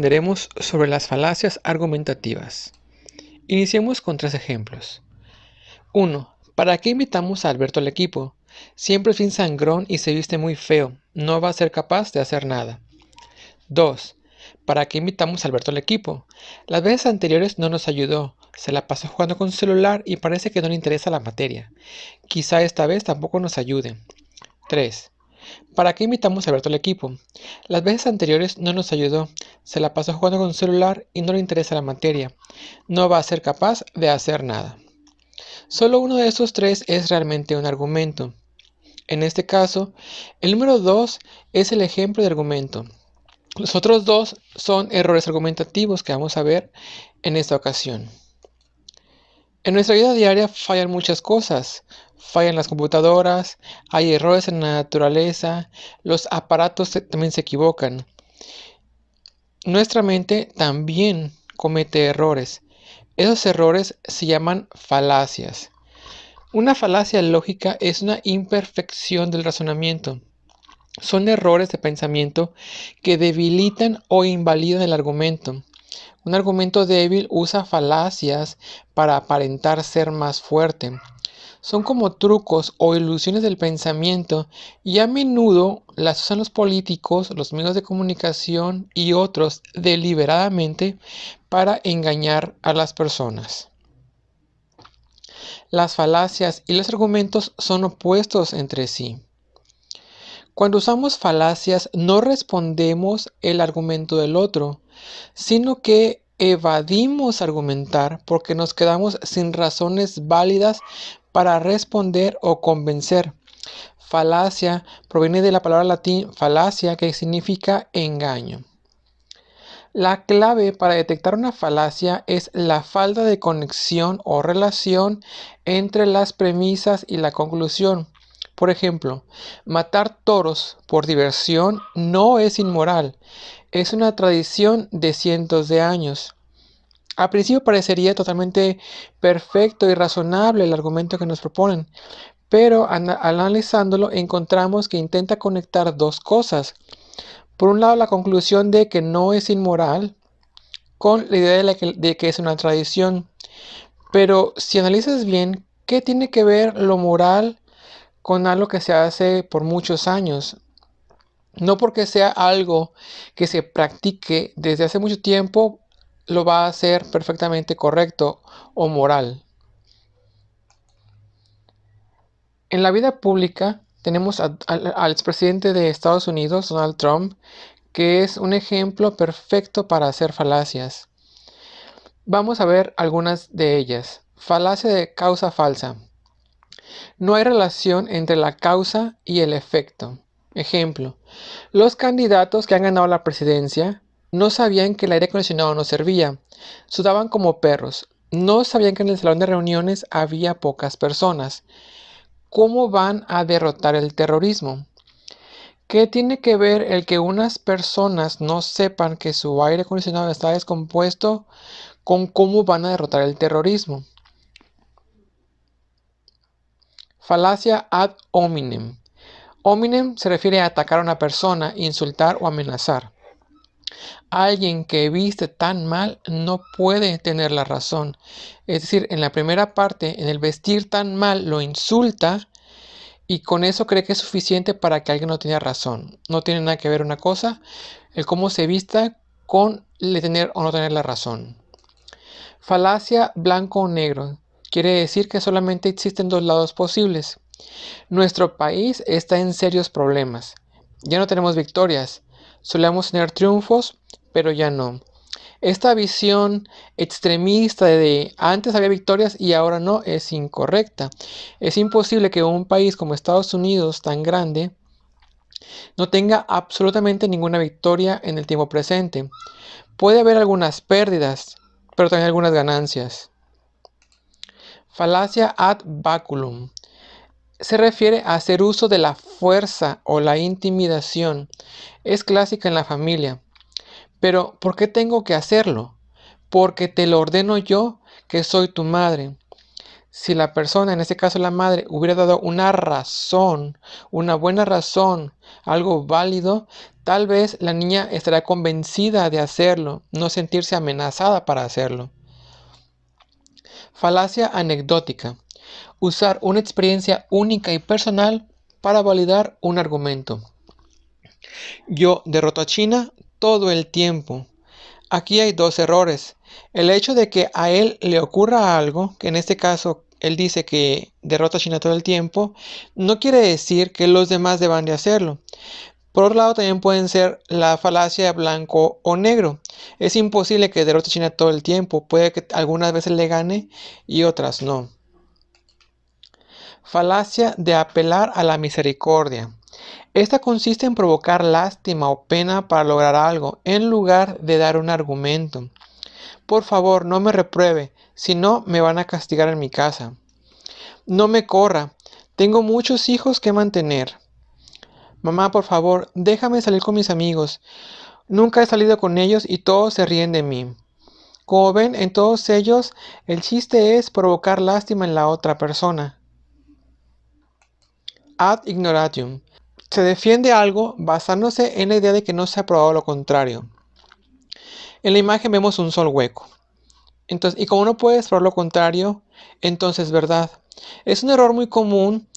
aprenderemos sobre las falacias argumentativas. Iniciemos con 3 ejemplos. 1. ¿Para qué invitamos a Alberto al equipo? Siempre es bien sangrón y se viste muy feo. No va a ser capaz de hacer nada. 2. ¿Para qué invitamos a Alberto al equipo? Las veces anteriores no nos ayudó. Se la pasó jugando con su celular y parece que no le interesa la materia. Quizá esta vez tampoco nos ayude. 3. ¿Para qué invitamos a Alberto al equipo? Las veces anteriores no nos ayudó. Se la pasó jugando con su celular y no le interesa la materia. No va a ser capaz de hacer nada. Solo uno de esos 3 es realmente un argumento. En este caso, el número 2 es el ejemplo de argumento. Los otros 2 son errores argumentativos que vamos a ver en esta ocasión. En nuestra vida diaria fallan muchas cosas. Fallan las computadoras, hay errores en la naturaleza, los aparatos también se equivocan. Nuestra mente también comete errores. Esos errores se llaman falacias. Una falacia lógica es una imperfección del razonamiento. Son errores de pensamiento que debilitan o invalidan el argumento. Un argumento débil usa falacias para aparentar ser más fuerte. Son como trucos o ilusiones del pensamiento y a menudo las usan los políticos, los medios de comunicación y otros deliberadamente para engañar a las personas. Las falacias y los argumentos son opuestos entre sí. Cuando usamos falacias no respondemos el argumento del otro, sino que evadimos argumentar porque nos quedamos sin razones válidas para responder o convencer. Falacia proviene de la palabra latín falacia, que significa engaño. La clave para detectar una falacia es la falta de conexión o relación entre las premisas y la conclusión. Por ejemplo, matar toros por diversión no es inmoral, es una tradición de cientos de años. A principio parecería totalmente perfecto y razonable el argumento que nos proponen, pero analizándolo encontramos que intenta conectar dos cosas. Por un lado, la conclusión de que no es inmoral con la idea de que es una tradición. Pero si analizas bien, ¿qué tiene que ver lo moral con algo que se hace por muchos años? No porque sea algo que se practique desde hace mucho tiempo, lo va a hacer perfectamente correcto o moral. En la vida pública tenemos al expresidente de Estados Unidos, Donald Trump, que es un ejemplo perfecto para hacer falacias. Vamos a ver algunas de ellas. Falacia de causa falsa. No hay relación entre la causa y el efecto. Ejemplo, los candidatos que han ganado la presidencia no sabían que el aire acondicionado no servía. Sudaban como perros. No sabían que en el salón de reuniones había pocas personas. ¿Cómo van a derrotar el terrorismo? ¿Qué tiene que ver el que unas personas no sepan que su aire acondicionado está descompuesto con cómo van a derrotar el terrorismo? Falacia ad hominem. Hominem se refiere a atacar a una persona, insultar o amenazar. Alguien que viste tan mal no puede tener la razón. Es decir, en la primera parte, en el vestir tan mal, lo insulta y con eso cree que es suficiente para que alguien no tenga razón. No tiene nada que ver una cosa, el cómo se vista, con el tener o no tener la razón. Falacia blanco o negro. Quiere decir que solamente existen dos lados posibles. Nuestro país está en serios problemas. Ya no tenemos victorias. Solíamos tener triunfos, pero ya no. Esta visión extremista de antes había victorias y ahora no es incorrecta. Es imposible que un país como Estados Unidos, tan grande, no tenga absolutamente ninguna victoria en el tiempo presente. Puede haber algunas pérdidas, pero también algunas ganancias. Falacia ad baculum. Se refiere a hacer uso de la fuerza o la intimidación. Es clásica en la familia. Pero, ¿por qué tengo que hacerlo? Porque te lo ordeno yo, que soy tu madre. Si la persona, en este caso la madre, hubiera dado una razón, una buena razón, algo válido, tal vez la niña estará convencida de hacerlo, no sentirse amenazada para hacerlo. Falacia anecdótica. Usar una experiencia única y personal para validar un argumento. Yo derroto a China todo el tiempo. Aquí hay dos errores. El hecho de que a él le ocurra algo, que en este caso él dice que derrota a China todo el tiempo, no quiere decir que los demás deban de hacerlo. Por otro lado, también pueden ser la falacia de blanco o negro. Es imposible que derrote a China todo el tiempo. Puede que algunas veces le gane y otras no. Falacia de apelar a la misericordia. Esta consiste en provocar lástima o pena para lograr algo, en lugar de dar un argumento. Por favor, no me repruebe, si no me van a castigar en mi casa. No me corra, tengo muchos hijos que mantener. Mamá, por favor, déjame salir con mis amigos. Nunca he salido con ellos y todos se ríen de mí. Como ven, en todos ellos, el chiste es provocar lástima en la otra persona. Ad ignorantium. Se defiende algo basándose en la idea de que no se ha probado lo contrario. En la imagen vemos un sol hueco. Entonces, y como no puedes probar lo contrario, entonces es verdad. Es un error muy común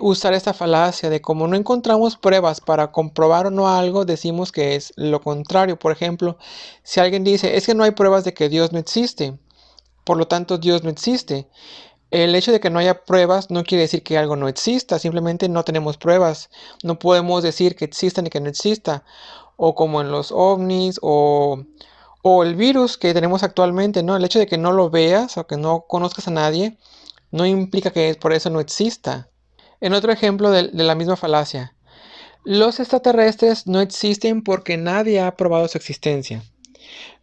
usar esta falacia de como no encontramos pruebas para comprobar o no algo, decimos que es lo contrario. Por ejemplo, si alguien dice, es que no hay pruebas de que Dios no existe, por lo tanto Dios no existe. El hecho de que no haya pruebas no quiere decir que algo no exista, simplemente no tenemos pruebas. No podemos decir que exista ni que no exista. O como en los ovnis o el virus que tenemos actualmente, ¿no? El hecho de que no lo veas o que no conozcas a nadie no implica que por eso no exista. En otro ejemplo de la misma falacia, los extraterrestres no existen porque nadie ha probado su existencia.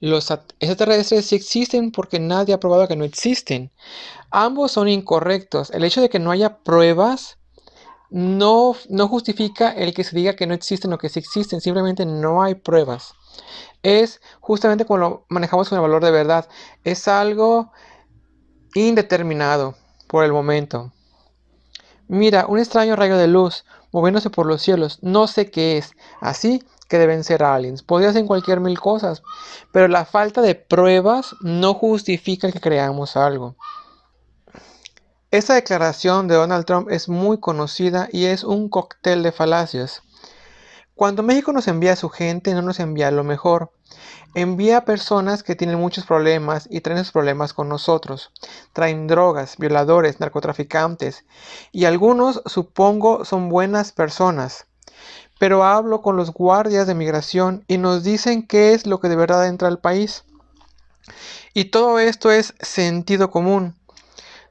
Los extraterrestres sí existen porque nadie ha probado que no existen. Ambos son incorrectos. El hecho de que no haya pruebas no justifica el que se diga que no existen o que sí existen. Simplemente no hay pruebas. Es justamente como lo manejamos con el valor de verdad. Es algo indeterminado por el momento. Mira, un extraño rayo de luz moviéndose por los cielos. No sé qué es. Así que deben ser aliens. Podría ser cualquier mil cosas. Pero la falta de pruebas no justifica que creamos algo. Esta declaración de Donald Trump es muy conocida y es un cóctel de falacias. Cuando México nos envía a su gente, no nos envía lo mejor. Envía a personas que tienen muchos problemas y traen esos problemas con nosotros. Traen drogas, violadores, narcotraficantes. Y algunos, supongo, son buenas personas. Pero hablo con los guardias de migración y nos dicen qué es lo que de verdad entra al país. Y todo esto es sentido común.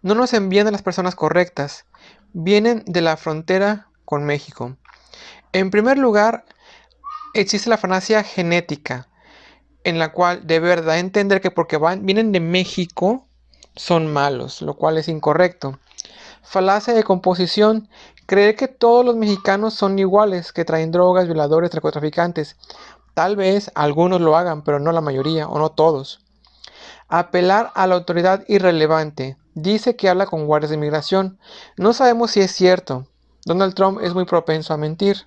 No nos envían a las personas correctas. Vienen de la frontera con México. En primer lugar, existe la falacia genética, en la cual de verdad entender que porque vienen de México son malos, lo cual es incorrecto. Falacia de composición, creer que todos los mexicanos son iguales, que traen drogas, violadores, narcotraficantes. Tal vez algunos lo hagan, pero no la mayoría, o no todos. Apelar a la autoridad irrelevante. Dice que habla con guardias de inmigración. No sabemos si es cierto. Donald Trump es muy propenso a mentir.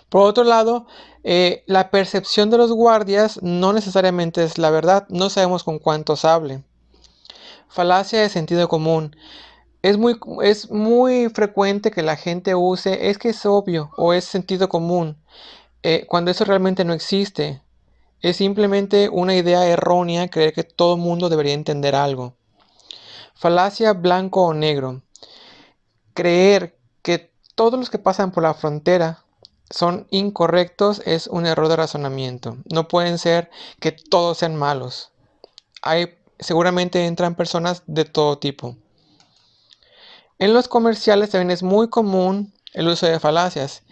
Por otro lado, la percepción de los guardias no necesariamente es la verdad. No sabemos con cuántos hable. Falacia de sentido común. Es muy frecuente que la gente use, es que es obvio o es sentido común, cuando eso realmente no existe. Es simplemente una idea errónea creer que todo el mundo debería entender algo. Falacia blanco o negro. Creer que todos los que pasan por la frontera son incorrectos es un error de razonamiento. No pueden ser que todos sean malos. Seguramente entran personas de todo tipo. En los comerciales también es muy común el uso de falacias.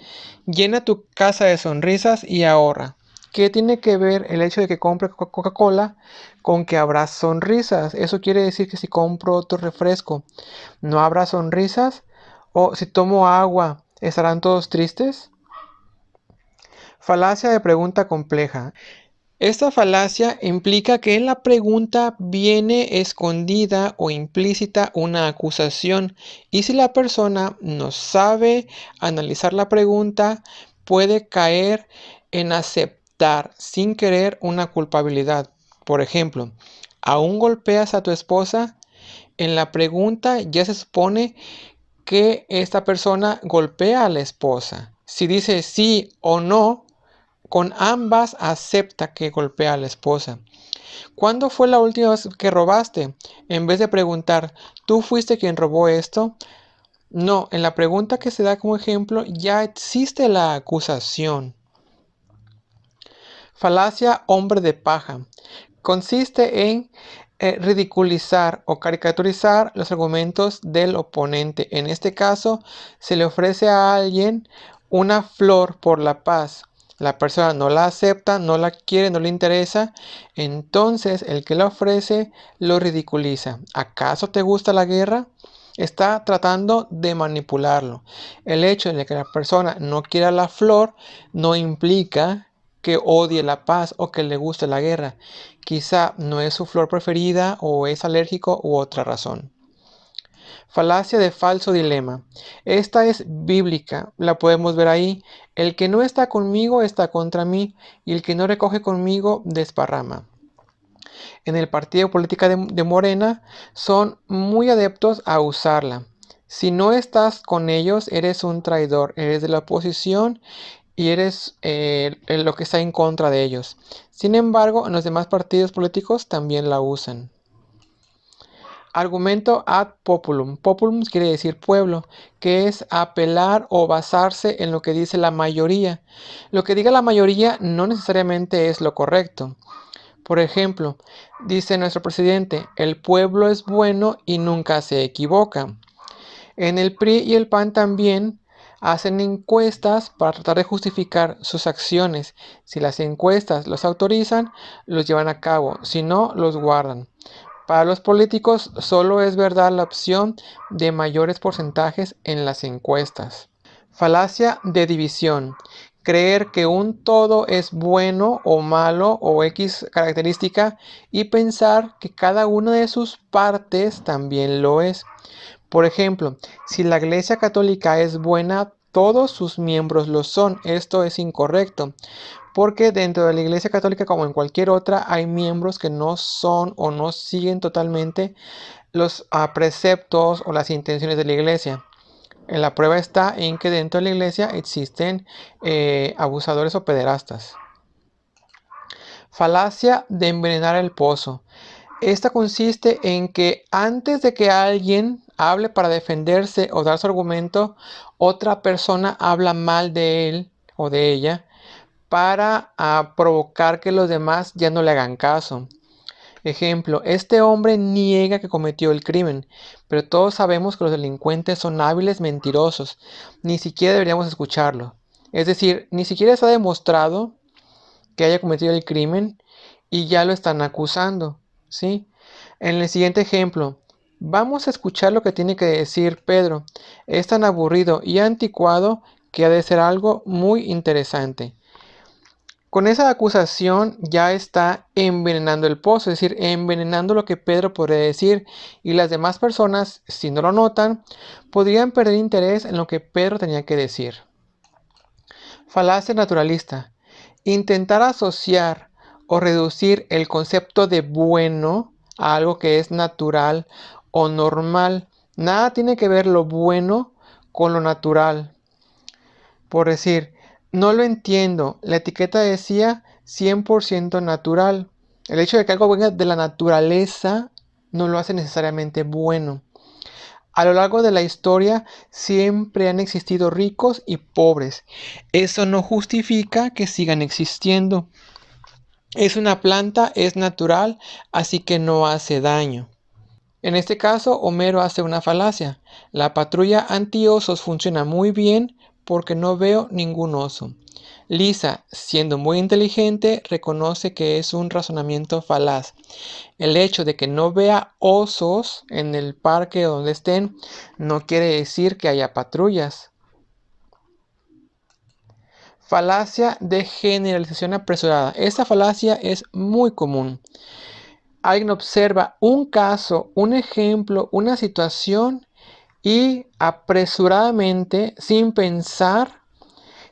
Llena tu casa de sonrisas y ahorra. ¿Qué tiene que ver el hecho de que compre Coca-Cola con que habrá sonrisas? Eso quiere decir que si compro otro refresco, ¿no habrá sonrisas? ¿O si tomo agua, estarán todos tristes? Falacia de pregunta compleja. Esta falacia implica que en la pregunta viene escondida o implícita una acusación, y si la persona no sabe analizar la pregunta, puede caer en aceptar sin querer una culpabilidad. Por ejemplo, ¿aún golpeas a tu esposa? En la pregunta ya se supone que esta persona golpea a la esposa. Si dice sí o no, con ambas acepta que golpea a la esposa. ¿Cuándo fue la última vez que robaste? En vez de preguntar, ¿tú fuiste quien robó esto? No, en la pregunta que se da como ejemplo ya existe la acusación. Falacia hombre de paja. Consiste en ridiculizar o caricaturizar los argumentos del oponente. En este caso, se le ofrece a alguien una flor por la paz. La persona no la acepta, no la quiere, no le interesa. Entonces, el que la ofrece lo ridiculiza. ¿Acaso te gusta la guerra? Está tratando de manipularlo. El hecho de que la persona no quiera la flor no implica que odie la paz o que le guste la guerra. Quizá no es su flor preferida o es alérgico u otra razón. Falacia de falso dilema. Esta es bíblica, la podemos ver ahí. El que no está conmigo está contra mí, y el que no recoge conmigo desparrama. En el partido político de Morena son muy adeptos a usarla. Si no estás con ellos, eres un traidor, eres de la oposición y eres lo que está en contra de ellos. Sin embargo, en los demás partidos políticos también la usan. Argumento ad populum. Populum quiere decir pueblo, que es apelar o basarse en lo que dice la mayoría. Lo que diga la mayoría no necesariamente es lo correcto. Por ejemplo, dice nuestro presidente, el pueblo es bueno y nunca se equivoca. En el PRI y el PAN también hacen encuestas para tratar de justificar sus acciones. Si las encuestas los autorizan, los llevan a cabo, si no, los guardan. Para los políticos solo es verdad la opción de mayores porcentajes en las encuestas. Falacia de división. Creer que un todo es bueno o malo o X característica y pensar que cada una de sus partes también lo es. Por ejemplo, si la Iglesia Católica es buena, todos sus miembros lo son. Esto es incorrecto, porque dentro de la Iglesia Católica, como en cualquier otra, hay miembros que no son o no siguen totalmente los preceptos o las intenciones de la Iglesia. La prueba está en que dentro de la Iglesia existen abusadores o pederastas. Falacia de envenenar el pozo. Esta consiste en que antes de que alguien hable para defenderse o dar su argumento, otra persona habla mal de él o de ella para provocar que los demás ya no le hagan caso. Ejemplo, este hombre niega que cometió el crimen, pero todos sabemos que los delincuentes son hábiles mentirosos. Ni siquiera deberíamos escucharlo. Es decir, ni siquiera está demostrado que haya cometido el crimen y ya lo están acusando, ¿sí? En el siguiente ejemplo, vamos a escuchar lo que tiene que decir Pedro. Es tan aburrido y anticuado que ha de ser algo muy interesante. Con esa acusación ya está envenenando el pozo, es decir, envenenando lo que Pedro podría decir, y las demás personas, si no lo notan, podrían perder interés en lo que Pedro tenía que decir. Falacia naturalista. Intentar asociar o reducir el concepto de bueno a algo que es natural o normal. Nada tiene que ver lo bueno con lo natural. Por decir, no lo entiendo, la etiqueta decía 100% natural. El hecho de que algo venga de la naturaleza no lo hace necesariamente bueno. A lo largo de la historia siempre han existido ricos y pobres. Eso no justifica que sigan existiendo. Es una planta, es natural, así que no hace daño. En este caso, Homero hace una falacia. La patrulla antiosos funciona muy bien porque no veo ningún oso. Lisa, siendo muy inteligente, reconoce que es un razonamiento falaz. El hecho de que no vea osos en el parque donde estén no quiere decir que haya patrullas. Falacia de generalización apresurada. Esta falacia es muy común. Alguien observa un caso, un ejemplo, una situación y apresuradamente, sin pensar,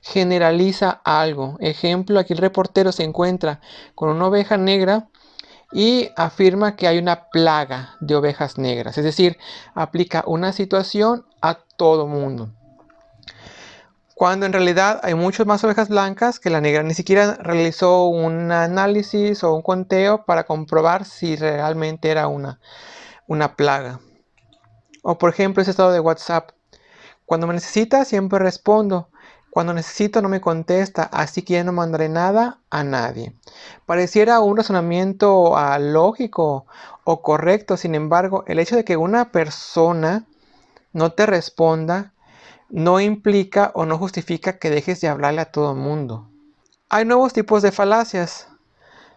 generaliza algo. Ejemplo, aquí el reportero se encuentra con una oveja negra y afirma que hay una plaga de ovejas negras. Es decir, aplica una situación a todo mundo. Cuando en realidad hay muchas más ovejas blancas que la negra. Ni siquiera realizó un análisis o un conteo para comprobar si realmente era una plaga. O por ejemplo, ese estado de WhatsApp. Cuando me necesita, siempre respondo. Cuando necesito, no me contesta, así que ya no mandaré nada a nadie. Pareciera un razonamiento lógico o correcto. Sin embargo, el hecho de que una persona no te responda no implica o no justifica que dejes de hablarle a todo el mundo. Hay nuevos tipos de falacias.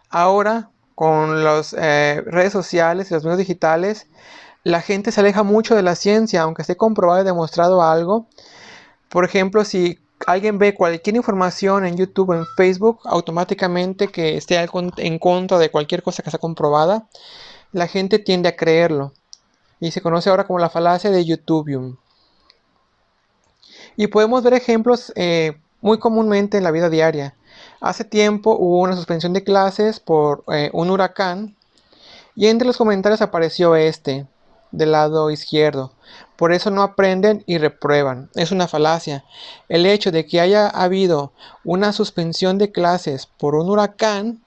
Ahora, con las redes sociales y los medios digitales, la gente se aleja mucho de la ciencia, aunque esté comprobado y demostrado algo. Por ejemplo, si alguien ve cualquier información en YouTube o en Facebook, automáticamente que esté en contra de cualquier cosa que sea comprobada, la gente tiende a creerlo. Y se conoce ahora como la falacia de YouTubium. Y podemos ver ejemplos muy comúnmente en la vida diaria. Hace tiempo hubo una suspensión de clases por un huracán. Y entre los comentarios apareció del lado izquierdo. Por eso no aprenden y reprueban. Es una falacia. El hecho de que haya habido una suspensión de clases por un huracán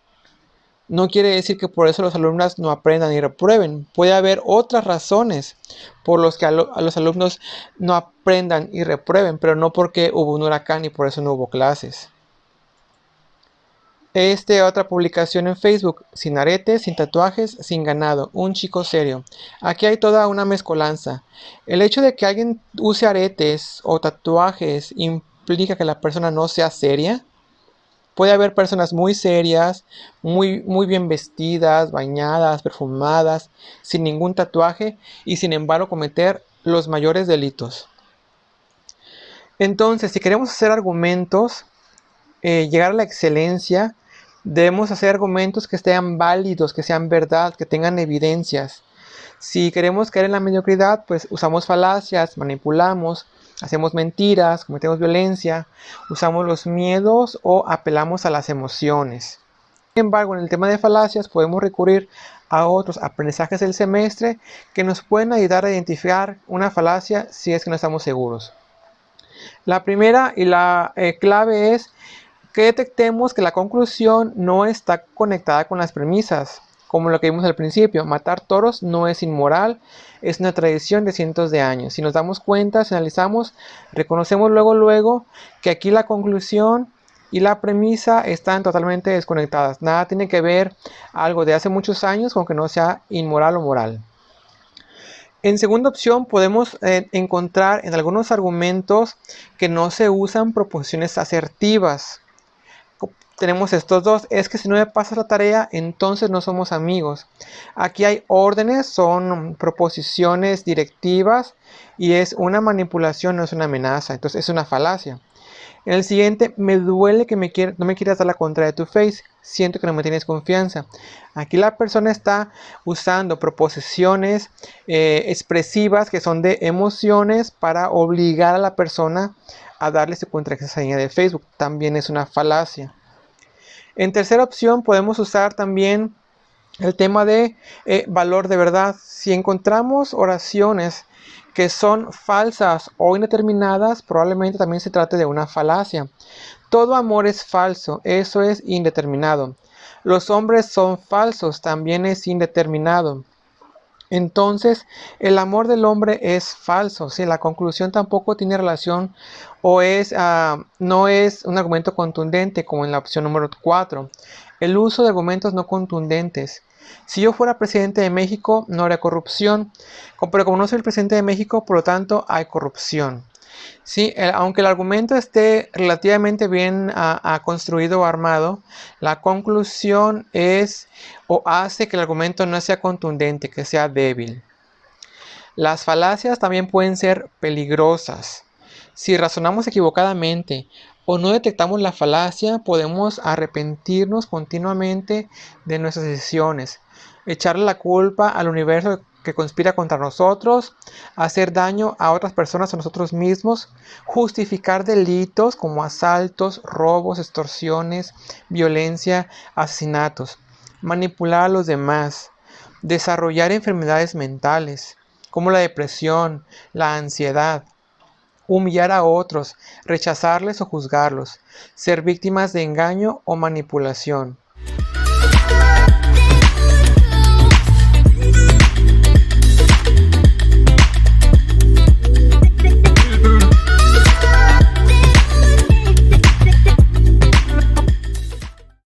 no quiere decir que por eso los alumnos no aprendan y reprueben. Puede haber otras razones por las que a los alumnos no aprendan y reprueben, pero no porque hubo un huracán y por eso no hubo clases. Otra publicación en Facebook, sin aretes, sin tatuajes, sin ganado, un chico serio. Aquí hay toda una mezcolanza. El hecho de que alguien use aretes o tatuajes implica que la persona no sea seria. Puede haber personas muy serias, muy bien vestidas, bañadas, perfumadas, sin ningún tatuaje y sin embargo cometer los mayores delitos. Entonces, si queremos hacer argumentos, llegar a la excelencia, debemos hacer argumentos que sean válidos, que sean verdad, que tengan evidencias. Si queremos caer en la mediocridad, pues usamos falacias, manipulamos, hacemos mentiras, cometemos violencia, usamos los miedos o apelamos a las emociones. Sin embargo, en el tema de falacias podemos recurrir a otros aprendizajes del semestre que nos pueden ayudar a identificar una falacia si es que no estamos seguros. La primera y la clave es que detectemos que la conclusión no está conectada con las premisas. Como lo que vimos al principio, matar toros no es inmoral, es una tradición de cientos de años. Si nos damos cuenta, si analizamos, reconocemos luego que aquí la conclusión y la premisa están totalmente desconectadas. Nada tiene que ver algo de hace muchos años con que no sea inmoral o moral. En segunda opción podemos encontrar en algunos argumentos que no se usan proposiciones asertivas. Tenemos estos dos, es que si no me pasas la tarea, entonces no somos amigos. Aquí hay órdenes, son proposiciones directivas y es una manipulación, no es una amenaza, entonces es una falacia. En el siguiente, me duele que no me quieras dar la contra de tu face, siento que no me tienes confianza. Aquí la persona está usando proposiciones expresivas que son de emociones para obligar a la persona a darle su contraseña de Facebook, también es una falacia. En tercera opción podemos usar también el tema de valor de verdad. Si encontramos oraciones que son falsas o indeterminadas, probablemente también se trate de una falacia. Todo amor es falso, eso es indeterminado. Los hombres son falsos, también es indeterminado. Entonces, el amor del hombre es falso. Si la conclusión tampoco tiene relación o no es un argumento contundente como en la opción número 4. El uso de argumentos no contundentes. Si yo fuera presidente de México, no habría corrupción. Pero como no soy el presidente de México, por lo tanto, hay corrupción. Sí, aunque el argumento esté relativamente bien construido o armado, la conclusión es o hace que el argumento no sea contundente, que sea débil. Las falacias también pueden ser peligrosas. Si razonamos equivocadamente o no detectamos la falacia, podemos arrepentirnos continuamente de nuestras decisiones, echarle la culpa al universo que conspira contra nosotros, hacer daño a otras personas o a nosotros mismos, justificar delitos como asaltos, robos, extorsiones, violencia, asesinatos, manipular a los demás, desarrollar enfermedades mentales como la depresión, la ansiedad, humillar a otros, rechazarles o juzgarlos, ser víctimas de engaño o manipulación,